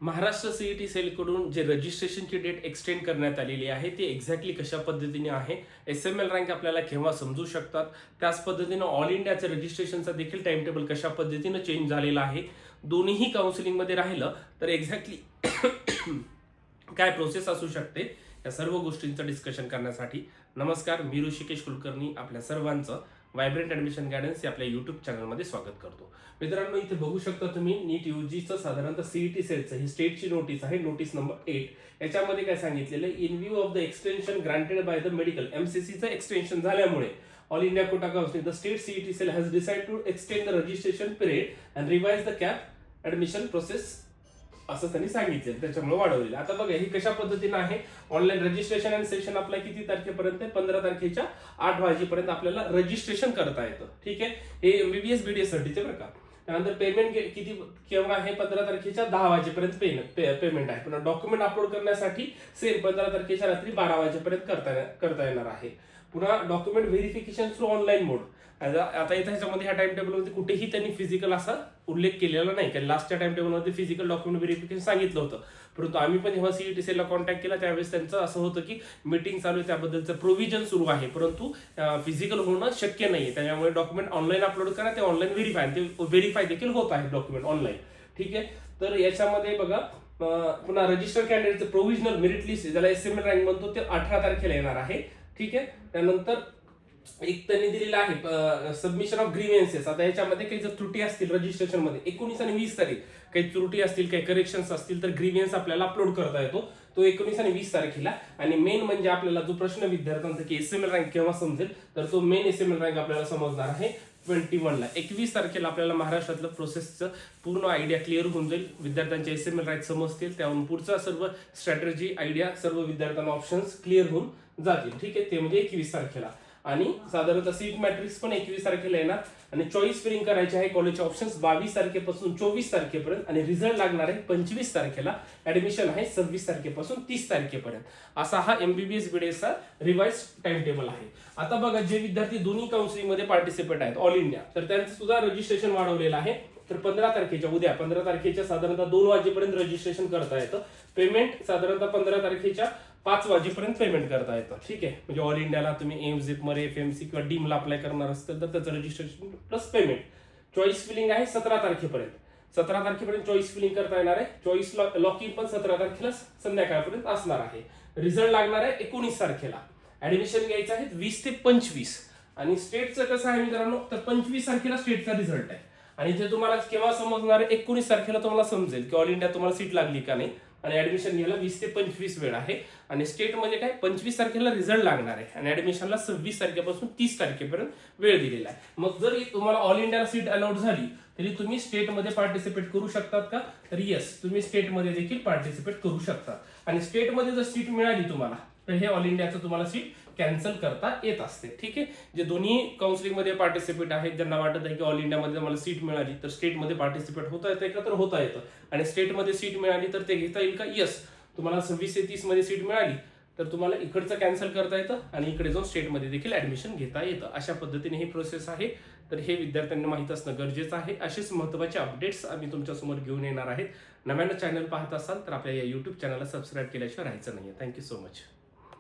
Maharashtra CET सेलकडून जे रजिस्ट्रेशनची date extend करण्यात आलेली आहे ती एक्झॅक्टली कशा पद्धतीने आहे, SML रँक आपल्याला केव्हा समजू शकतात, त्याच पद्धतीनं ऑल इंडियाचं रजिस्ट्रेशनचा देखील टाइम टेबल कशा पद्धतीनं चेंज झालेला आहे, दोन्हीही काउन्सिलिंगमध्ये राहिलं तर एक्झॅक्टली काय प्रोसेस असू शकते, या सर्व गोष्टींचं डिस्कशन करण्यासाठी नमस्कार, मी ऋषिकेश कुलकर्णी आपल्या सर्वांचं व्हायब्रंट ॲडमिशन गायडन्स या आपल्या यूट्यूब चॅनलमध्ये स्वागत करतो. मित्रांनो, इथे बघू शकता तुम्ही नीट यूजीचं साधारणतः सीईटी सेलचं ही स्टेटची नोटीस आहे, नोटीस नंबर 8. याच्यामध्ये काय सांगितलेलं आहे, in view of the extension granted by the medical MCCचं एक्सटेन्शन झाल्यामुळे all India quota council the state CET cell has decide to extend the registration period and revise the CAP admission process असं त्यांनी सांगितलं, त्याच्यामुळे वाढवलेलं. आता बघा ही कशा पद्धतीनं आहे, ऑनलाईन रजिस्ट्रेशन अँड सेशन आपल्या किती तारखेपर्यंत, 15 तारखेच्या 8 वाजेपर्यंत आपल्याला रजिस्ट्रेशन करता येतं. ठीक आहे, हे MBBS BDS साठीचे बरं का. त्यानंतर पेमेंट किती केव्हा आहे, 15 तारखेच्या 10 वाजेपर्यंत पेमेंट आहे. पुन्हा डॉक्युमेंट अपलोड करण्यासाठी सेम 15 तारखेच्या रात्री 12 वाजेपर्यंत करता येणार आहे. पुन्हा डॉक्युमेंट व्हेरिफिकेशन थ्रू ऑनलाईन मोड. आता इथं ह्याच्यामध्ये ह्या टाइम टेबलमध्ये कुठेही त्यांनी फिजिकल असा उल्लेख केलेला नाही, कारण लास्टच्या टाइम टेबलमध्ये फिजिकल डॉक्युमेंट व्हेरिफिकेशन सांगितलं होतं. परंतु आम्ही पण जेव्हा सीईटी सेलला कॉन्टॅक्ट केला त्यावेळेस त्यांचं असं होतं की मीटिंग चालू आहे, त्याबद्दलचं प्रोव्हिजन सुरू आहे, परंतु फिजिकल होणं शक्य नाही. त्यामुळे डॉक्युमेंट ऑनलाईन अपलोड करा, ते ऑनलाईन व्हेरीफाय देखील होत आहे डॉक्युमेंट ऑनलाईन. ठीक आहे, तर याच्यामध्ये बघा पुन्हा रजिस्टर कॅन्डिडेटचं प्रोव्हिजनल मेरिट लिस्ट ज्याला SML रँक म्हणतो ते 18 तारखेला येणार आहे. ठीक आहे, त्यानंतर एक त्यांनी दिलेलं आहे सबमिशन ऑफ ग्रीव्हन्सेस. आता याच्यामध्ये काही जर त्रुटी असतील रजिस्ट्रेशन मध्ये 19 आणि 20 तारीख काही त्रुटी असतील, काही करेक्शन्स असतील तर ग्रीव्हन्स आपल्याला अपलोड करता येतो, तो 19 आणि 20 तारखेला. आणि मेन म्हणजे आपल्याला जो प्रश्न विद्यार्थ्यांचा की SML रँक केव्हा समजेल, तर तो मेन SML रँक आपल्याला समजणार आहे 21 ला. 21 तारखेला आपल्याला महाराष्ट्रातलं प्रोसेसचं पूर्ण आयडिया क्लिअर होऊन जाईल, विद्यार्थ्यांचे SML रँक समजतील, त्यावरून पुढचा सर्व स्ट्रॅटेजी आयडिया सर्व विद्यार्थ्यांना ऑप्शन्स क्लिअर होऊन जातील. ठीक आहे, ते म्हणजे 21 तारखेला. आणि साधारणतः सीट मॅट्रिक्स पण 21 तारखेला येणार. आणि चॉईस फिलिंग करायचे आहे कॉलेजचे ऑप्शन्स 22 तारखेपासून 24 तारखेपर्यंत. आणि रिझल्ट लागणार आहे 25 तारखेला. ऍडमिशन आहे 26 तारखेपासून 30 तारखेपर्यंत. असा हा MBBS BDS चा रिवाइज टाइम टेबल आहे. आता बघा, जे विद्यार्थी दोन्ही काउन्सिलिंग मध्ये पार्टिसिपेट आहेत ऑल इंडिया, तर त्यांचं सुद्धा रजिस्ट्रेशन वाढवलेलं आहे. तर 15 तारखेच्या उद्या 15 तारखेच्या साधारणतः 2 वाजेपर्यंत रजिस्ट्रेशन करता येतं. पेमेंट साधारणतः 15 तारखेच्या 5 वाजेपर्यंत पेमेंट करता येतं. ठीक आहे, म्हणजे ऑल इंडियाला तुम्ही एमझिप मध्ये FMC किंवा डीमला अप्लाय करणार असेल तर त्याचं registration plus payment. Choice filling आहे 17 तारखेपर्यंत. 17 तारखेपर्यंत चॉईस फिलिंग करता येणार आहे. चॉईस लॉक इन पण 17 तारखेला संध्याकाळपर्यंत असणार आहे. रिझल्ट लागणार आहे 19 तारखेला. ऍडमिशन घ्यायचं आहे 20 ते 25. आणि स्टेटचं कसं आहे मित्रांनो, तर 25 तारखेला स्टेटचा रिझल्ट आहे. आणि ते तुम्हाला केव्हा समजणार आहे, 19 तारखेला तुम्हाला समजेल की ऑल इंडिया तुम्हाला सीट लागली का नाही. आणि ऍडमिशन घ्यायला 20 ते 25 वेळ आहे. आणि स्टेट मध्ये काय 25 तारखेला रिझल्ट लागणार आहे. आणि ऍडमिशनला 26 तारखेपासून 30 तारखेपर्यंत वेळ दिलेला आहे. मग जर तुम्हाला ऑल इंडियाला सीट अलाउड झाली तरी तुम्ही स्टेटमध्ये पार्टिसिपेट करू शकतात का, तर येस, तुम्ही स्टेटमध्ये देखील पार्टिसिपेट करू शकता. आणि स्टेटमध्ये जर सीट मिळाली तुम्हाला तर हे ऑल इंडियाचं तुम्हाला सीट कॅन्सल करता येत असते. ठीक आहे, जे दोन्ही काउन्सिलिंग मध्ये पार्टिसिपेट आहेत ज्यांना वाटत आहे की ऑल इंडियामध्ये मला सीट मिळाली तर स्टेटमध्ये पार्टिसिपेट होता येतं का, तर होता येतं. आणि स्टेटमध्ये सीट मिळाली तर ते घेता येईल का, येस. तुम्हाला 26 ते 30 मध्ये सीट मिळाली तर तुम्हाला इकडचं कॅन्सल करता येतं आणि इकडे जाऊन स्टेटमध्ये देखील ऍडमिशन घेता येतं. अशा पद्धतीने ही प्रोसेस आहे. तर हे विद्यार्थ्यांना माहित असणं गरजेचं आहे. असेच महत्त्वाचे अपडेट्स आम्ही तुमच्यासमोर घेऊन येणार आहेत. नव्यानं चॅनल पाहत असाल तर आपल्या या यूट्यूब चॅनलला सबस्क्राईब केल्याशिवाय राहायचं नाहीये. Thank you so much.